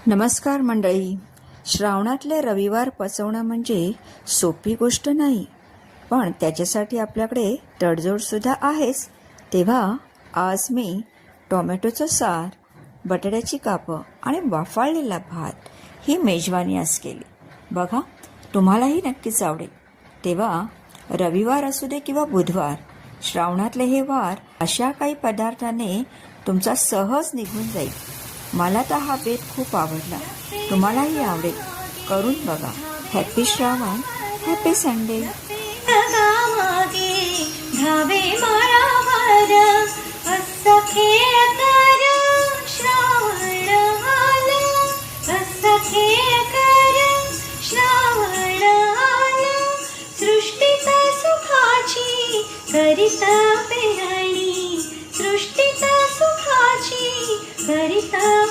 नमस्कार मंडळी. श्रावणातले रविवार पचवणं म्हणजे सोपी गोष्ट नाही, पण त्याच्यासाठी आपल्याकडे तडजोडसुद्धा आहेच. तेव्हा आज मी टोमॅटोचं सार, बटाट्याची कापं आणि वाफाळलेला भात ही मेजवानी आज केली. बघा, तुम्हालाही नक्कीच आवडेल. तेव्हा रविवार असू दे किंवा बुधवार, श्रावणातले हे वार अशा काही पदार्थाने तुमचा सहज निघून जाईल. मला तर हा बेत खूप आवडला, तुम्हालाही आवडेल. करून बघा. Happy Shravan, happy Sunday. सृष्टीता सुखाची करिता पेरणी, सृष्टीता सुखाची करिता